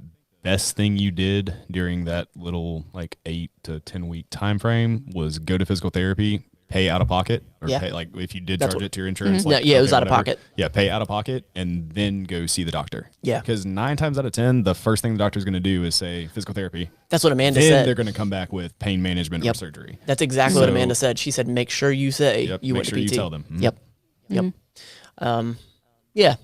best thing you did during that little 8 to 10 week time frame was go to physical therapy, pay out of pocket, or Yeah. pay, like if you did charge it to your insurance. No, Like, yeah, it was okay, out of whatever. pocket. Yeah, pay out of pocket and then go see the doctor. Yeah. Because 9 times out of 10, the first thing the doctor's going to do is say physical therapy. That's what Amanda Then said. they're going to come back with pain management or surgery. That's exactly what So- Amanda said. She said, make sure you say you make went sure to PT. you tell them. Mhm. Yep. Yeah.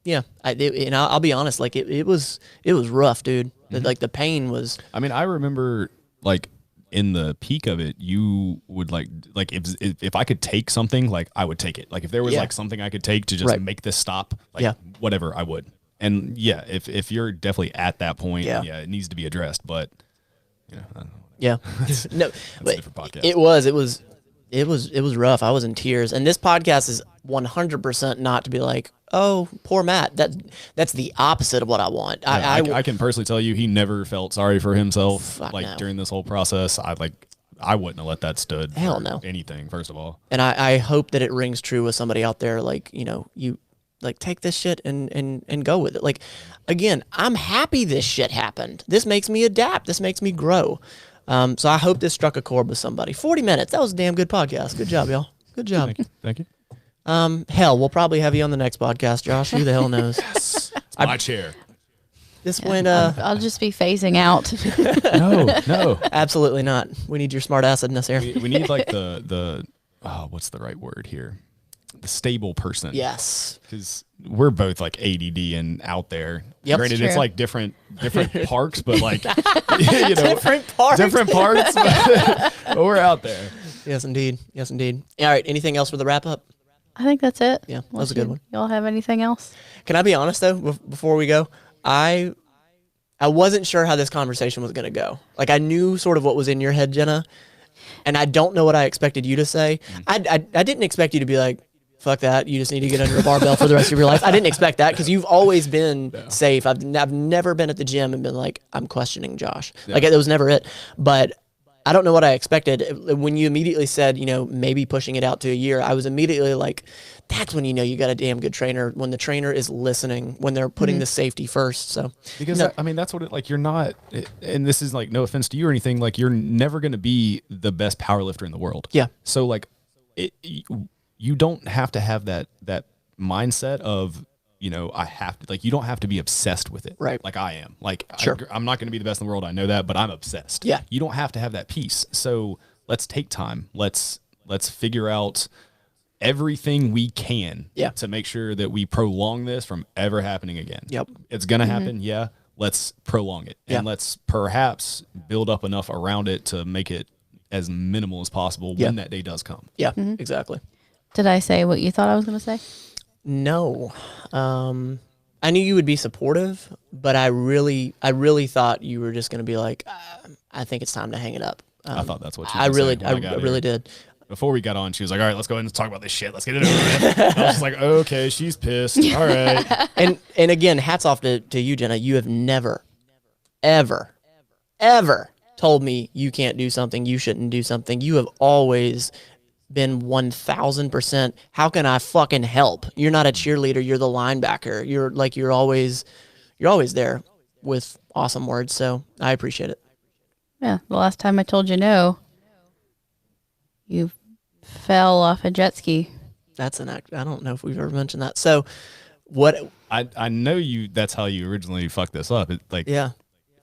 Yeah. And I'll be honest, like it was rough, dude. Like the pain was. I mean, I remember like in the peak of it, you would like if I could take something, like I would take it. Like if there was like something I could take to just make this stop, like whatever, I would. And yeah, if you're definitely at that point, yeah, it needs to be addressed. But you know, I don't know. Yeah. No, That's a different podcast. It was rough. I was in tears. And this podcast is 100% not to be like, oh, poor Matt. That's the opposite of what I want. Yeah, I can personally tell you, he never felt sorry for himself. No. During this whole process, I wouldn't have let that stood. Hell for no. anything. First of all, and I hope that it rings true with somebody out there. Like, you know, you like take this shit and go with it. Like, again, I'm happy this shit happened. This makes me adapt. This makes me grow. So I hope this struck a chord with somebody. 40 minutes. That was a damn good podcast. Good job, y'all. Good job. Thank you. Hell, we'll probably have you on the next podcast, Josh. Who the hell knows? It's my chair. This went. I'll just be phasing out. No. Absolutely not. We need your smart acidness here. We need like the what's the right word here? The stable person. Yes. Because we're both like ADD and out there. Yep. Granted, True. it's like different parks, but like you know, Different parts. different parts. But we're out there. Yes, indeed. Yes, indeed. All right. Anything else for the wrap up? I think that's it. Yeah, that was a good one. Y'all have anything else? Can I be honest though? Before we go, I wasn't sure how this conversation was going to go. Like I knew sort of what was in your head, Jenna, and I don't know what I expected you to say. I didn't expect you to be like, fuck that. You just need to get under a barbell for the rest of your life. I didn't expect that because you've always been safe. I've never been at the gym and been like, I'm questioning Josh. Like that was never it. But I don't know what I expected. When you immediately said, you know, maybe pushing it out to a year, I was immediately like, that's when you know you got a damn good trainer, when the trainer is listening, when they're putting the safety first. So because I mean, that's what it, like, you're not, and this is like no offense to you or anything, like you're never going to be the best power lifter in the world. Yeah. So like you don't have to have that mindset of, you know, I have to, like, you don't have to be obsessed with it. Right. Like I am. Like, Sure. I'm not going to be the best in the world. I know that, but I'm obsessed. Yeah. You don't have to have that piece. So let's take time. Let's figure out everything we can to make sure that we prolong this from ever happening again. Yep. It's going to happen. Yeah. Let's prolong it. And let's perhaps build up enough around it to make it as minimal as possible when that day does come. yeah, exactly. Did I say what you thought I was going to say? No. I knew you would be supportive, but I really thought you were just going to be like, I think it's time to hang it up. I thought that's what you I really really did. Before we got on, she was like, all right, let's go ahead and talk about this shit. Let's get it over with. I was just like, okay, she's pissed. All right. And again, hats off to you, Jenna. You have never, ever told me you can't do something, you shouldn't do something. You have always been 1000%. How can I fucking help? You're not a cheerleader. You're the linebacker. You're always there with awesome words. So I appreciate it. Yeah. The last time I told you no, you fell off a jet ski. That's an act. I don't know if we've ever mentioned that. So what? I know you. That's how you originally fucked this up. Yeah.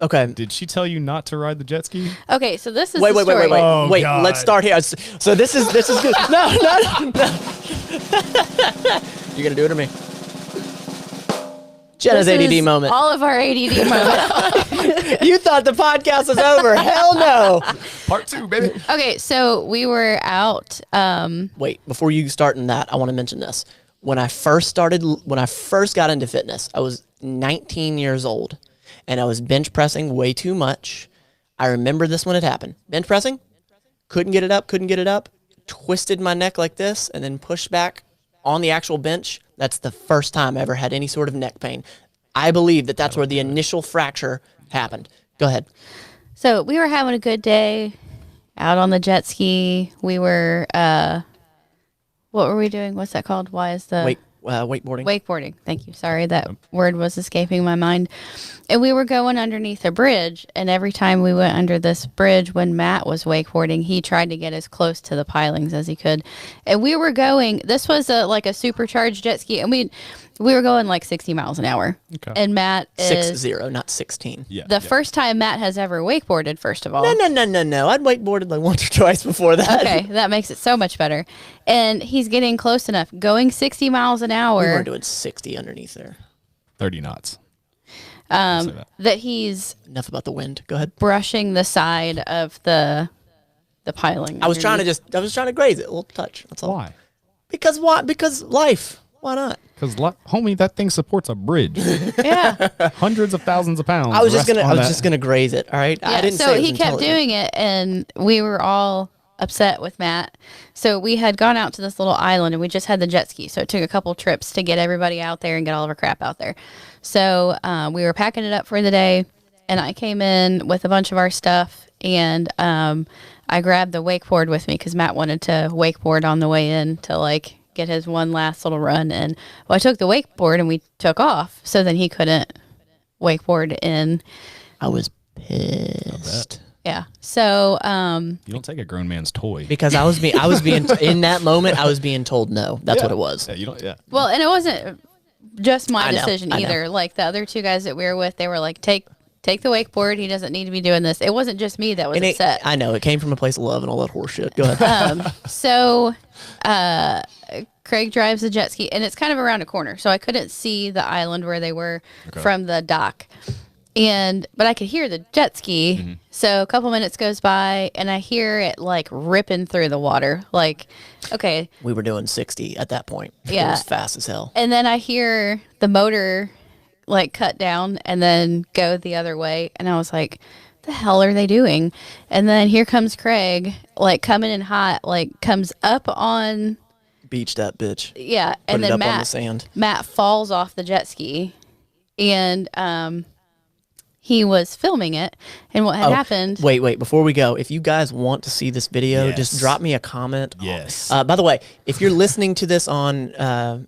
Okay. Did she tell you not to ride the jet ski? Okay, so this is Wait. the story. Oh, Wait. God. Let's start here. So this is good. No. You're gonna do it or me? Jenna's This is ADD moment. All of our ADD moments. You thought the podcast was over? Hell no. Part 2, baby. Okay, so we were out. Wait, before you start in that, I want to mention this. When I first got into fitness, I was 19 years old and I was bench pressing way too much. I remember this when it happened. Bench pressing, couldn't get it up, twisted my neck like this and then pushed back on the actual bench. That's the first time I ever had any sort of neck pain. I believe that's where the initial fracture happened. Go ahead. So we were having a good day out on the jet ski. We were, what were we doing? What's that called? Why is the Wakeboarding. Wakeboarding. Thank you. Sorry, that word was escaping my mind. And we were going underneath a bridge. And every time we went under this bridge, when Matt was wakeboarding, he tried to get as close to the pilings as he could. And we were going, this was like a supercharged jet ski. And we were going like 60 miles an hour. Okay. And Matt is 60, not 16. Yeah. The first time Matt has ever wakeboarded, first of all. No. I'd wakeboarded like once or twice before that. Okay. That makes it so much better. And he's getting close enough, going 60 miles an hour. We weren't doing 60 underneath there. 30 knots. That he's enough about the wind. Go ahead. Brushing the side of the piling. I was trying to graze it a little touch. That's all. Why? Because life. Why not? Because homie, that thing supports a bridge. Yeah. Hundreds of thousands of pounds. I was just gonna graze it. All right. Yeah, I didn't so say it was he kept doing it, and we were all upset with Matt. So we had gone out to this little island, and we just had the jet ski. So it took a couple trips to get everybody out there and get all of our crap out there. So we were packing it up for the day, and I came in with a bunch of our stuff, and I grabbed the wakeboard with me because Matt wanted to wakeboard on the way in to like get his one last little run. And I took the wakeboard and we took off. So then he couldn't wakeboard in. I was pissed. Yeah. So you don't take a grown man's toy. Because I was being in that moment I was being told no. That's what it was. Yeah, you don't. Yeah. Well, and it wasn't just my decision either. Like the other two guys that we were with, they were like, take the wakeboard. He doesn't need to be doing this. It wasn't just me that was upset. I know. It came from a place of love and all that horse shit. Go ahead. So Craig drives the jet ski, and it's kind of around a corner, so I couldn't see the island where they were from the dock. But I could hear the jet ski. Mm-hmm. So a couple minutes goes by, and I hear it like ripping through the water. Like, okay. We were doing 60 at that point. Yeah. It was fast as hell. And then I hear the motor like cut down and then go the other way. And I was like, the hell are they doing? And then here comes Craig, like coming in hot, like comes up on... Beach that bitch. Yeah. And then on the sand. Matt falls off the jet ski. And he was filming it. And what had happened... Wait. Before we go, if you guys want to see this video, just drop me a comment. Yes. By the way, if you're listening to this on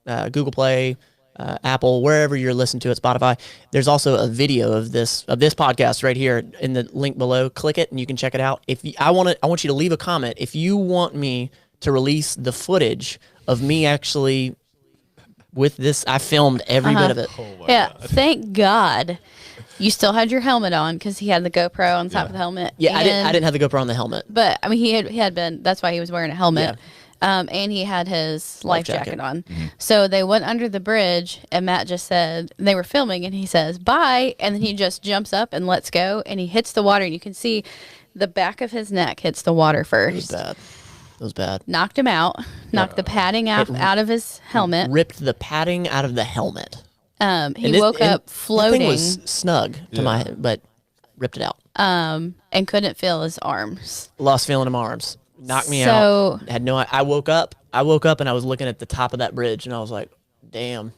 Google Play... Apple, wherever you're listening to it, Spotify, there's also a video of this podcast right here in the link below. Click it and you can check it out. I want you to leave a comment if you want me to release the footage of me actually with this. I filmed every bit of it. Oh God. Thank God you still had your helmet on because he had the GoPro on top of the helmet. Yeah, I didn't have the GoPro on the helmet, but I mean he had been. That's why he was wearing a helmet. Yeah. And he had his life jacket on. Mm-hmm. So they went under the bridge, and Matt just said, they were filming, and he says, bye. And then he just jumps up and lets go, and he hits the water, and you can see the back of his neck hits the water first. It was bad. Knocked him out. Knocked the padding out of his helmet. Ripped the padding out of the helmet. He woke up floating. The thing was snug to my head, but ripped it out. And couldn't feel his arms. Lost feeling in my arms. Knocked me out. Had no. I woke up and I was looking at the top of that bridge and I was like, "Damn,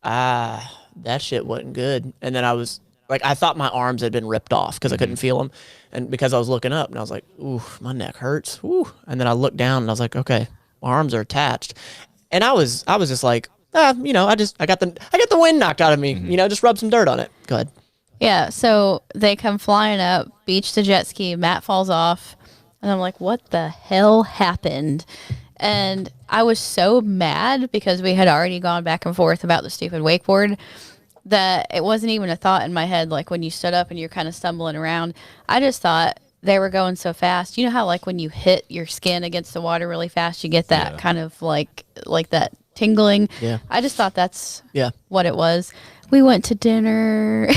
that shit wasn't good." And then I was like, I thought my arms had been ripped off because I couldn't feel them, and because I was looking up and I was like, "Ooh, my neck hurts." Ooh. And then I looked down and I was like, "Okay, my arms are attached," and I was just like, I got the wind knocked out of me. Mm-hmm. Just rub some dirt on it. Go ahead. Yeah. So they come flying up, beach the jet ski. Matt falls off. And I'm like, what the hell happened? And I was so mad because we had already gone back and forth about the stupid wakeboard that it wasn't even a thought in my head. Like when you stood up and you're kind of stumbling around, I just thought they were going so fast. You know how like when you hit your skin against the water really fast, you get that kind of like that tingling? Yeah. I just thought that's what it was. We went to dinner.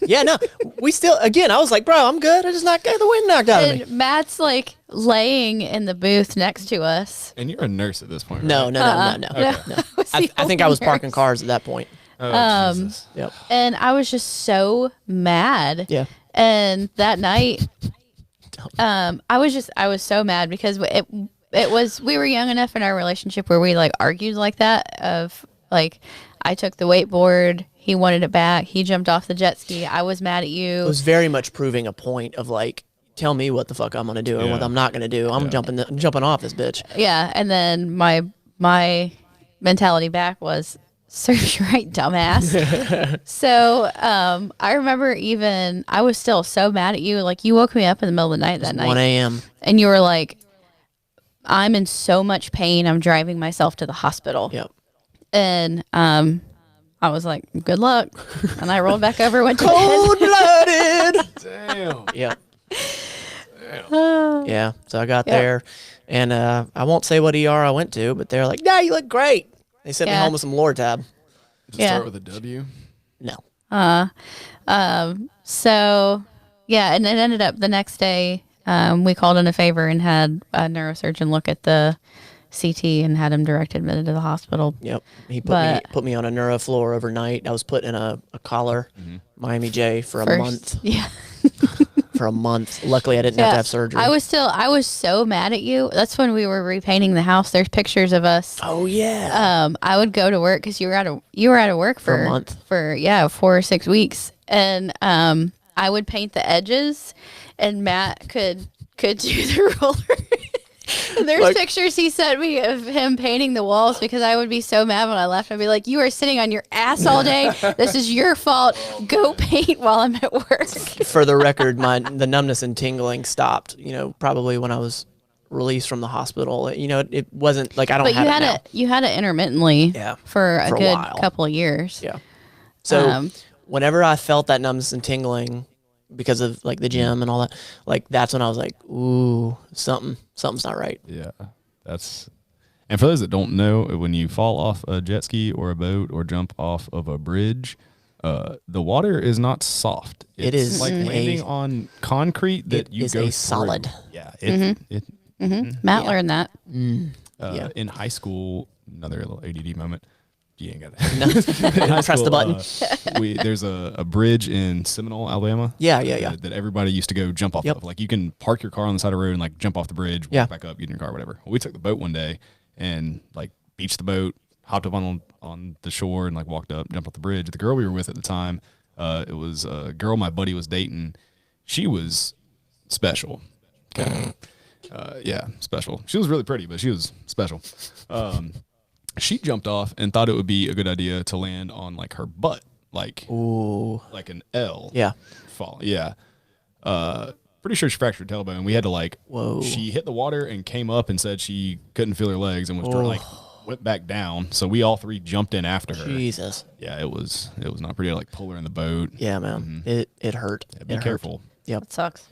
Yeah, no, we still, again, I was like, bro, I'm good. I just got the wind knocked out of me. And Matt's like laying in the booth next to us. And you're a nurse at this point, right? No. Okay. No. I think I was parking cars at that point. Oh, Jesus. Yep. And I was just so mad. Yeah. And that night, I was so mad because it was, we were young enough in our relationship where we like argued like that of like, I took the wakeboard. He wanted it back. He jumped off the jet ski. I was mad at you. It was very much proving a point of like, tell me what the fuck I'm gonna do and what I'm not gonna do. I'm jumping off this bitch. Yeah, and then my mentality back was, serve you right, dumbass. So I remember I was still so mad at you. Like, you woke me up in the middle of the night that night. 1 a.m. And you were like, I'm in so much pain. I'm driving myself to the hospital. Yep. And I was like, good luck. And I rolled back over, went to Cold-blooded. Damn. Yep. Yeah. So I got there, and I won't say what ER I went to, but they're like, "Yeah, you look great." They sent me home with some Lortab. Does it start with a W? No. So yeah, and it ended up the next day. We called in a favor and had a neurosurgeon look at the CT and had him direct admitted to the hospital. Yep. He put me on a neuro floor overnight. I was put in a collar, Miami J, for a month. Yeah. For a month. Luckily, I didn't have to have surgery. I was so mad at you. That's when we were repainting the house. There's pictures of us. Oh yeah. I would go to work because you were out of work for a month. For 4 or 6 weeks, and I would paint the edges, and Matt could do the roller. There's pictures he sent me of him painting the walls because I would be so mad when I left. I'd be like, you are sitting on your ass all day. This is your fault. Go paint while I'm at work. For the record, the numbness and tingling stopped, probably when I was released from the hospital. It wasn't like I don't have it now. You had it intermittently for a good while. couple of years. Yeah. So whenever I felt that numbness and tingling because of like the gym and all that, like that's when I was like, ooh, something's not right. Yeah. And for those that don't know, when you fall off a jet ski or a boat or jump off of a bridge, the water is not soft. It is like landing on concrete that you go through. solid. Yeah. Matt learned that. In high school, another little ADD moment. You ain't got that. Press the button. There's a bridge in Seminole, Alabama. Yeah. That everybody used to go jump off of. Like, you can park your car on the side of the road and like jump off the bridge, walk back up, get in your car, whatever. Well, we took the boat one day and like beached the boat, hopped up on the shore and like walked up, jumped off the bridge. The girl we were with at the time, it was a girl my buddy was dating. She was special. Special. She was really pretty, but she was special. She jumped off and thought it would be a good idea to land on like her butt, like an L. Yeah. Fall. Yeah. Pretty sure she fractured her tailbone. We had to like. Whoa. She hit the water and came up and said she couldn't feel her legs and was went back down. So we all three jumped in after her. Jesus. Yeah, it was not pretty to like pull her in the boat. Yeah, man. It hurt. Yeah, be careful. Yep. It sucks.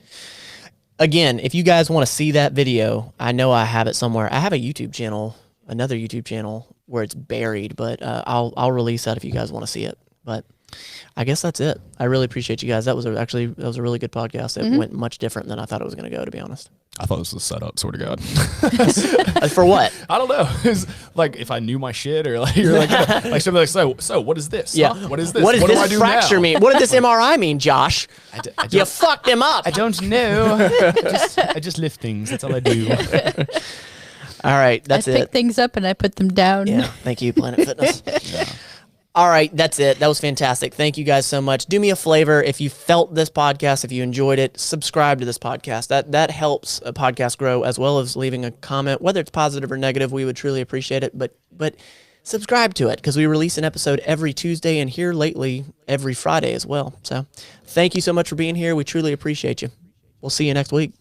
Again, if you guys want to see that video, I know I have it somewhere. I have a YouTube channel, another YouTube channel where it's buried, but I'll release that if you guys want to see it. But I guess that's it. I really appreciate you guys. That was a really good podcast. It went much different than I thought it was going to go, to be honest. I thought this was set up, swear to God. For what? I don't know. It's like if I knew my shit, or like you're like somebody like, so what is this? Yeah. Huh? What is this? What does do I this do fracture now? mean? What did this MRI mean, Josh? You fucked him up. I don't know. I just lift things. That's all I do. All right, that's it. I pick things up and I put them down. Yeah, thank you, Planet Fitness. Yeah. All right, that's it. That was fantastic. Thank you guys so much. Do me a favor, if you felt this podcast, if you enjoyed it, subscribe to this podcast. That helps a podcast grow, as well as leaving a comment, whether it's positive or negative. We would truly appreciate it. But subscribe to it, because we release an episode every Tuesday, and here lately every Friday as well. So thank you so much for being here. We truly appreciate you. We'll see you next week.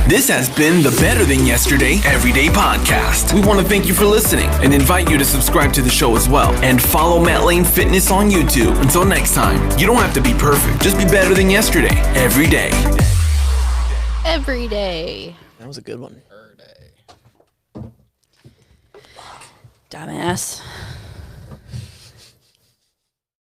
This has been the Better Than Yesterday Everyday Podcast. We want to thank you for listening and invite you to subscribe to the show as well. And follow Matt Lane Fitness on YouTube. Until next time, you don't have to be perfect. Just be better than yesterday, every day. Every day. That was a good one. Dumbass.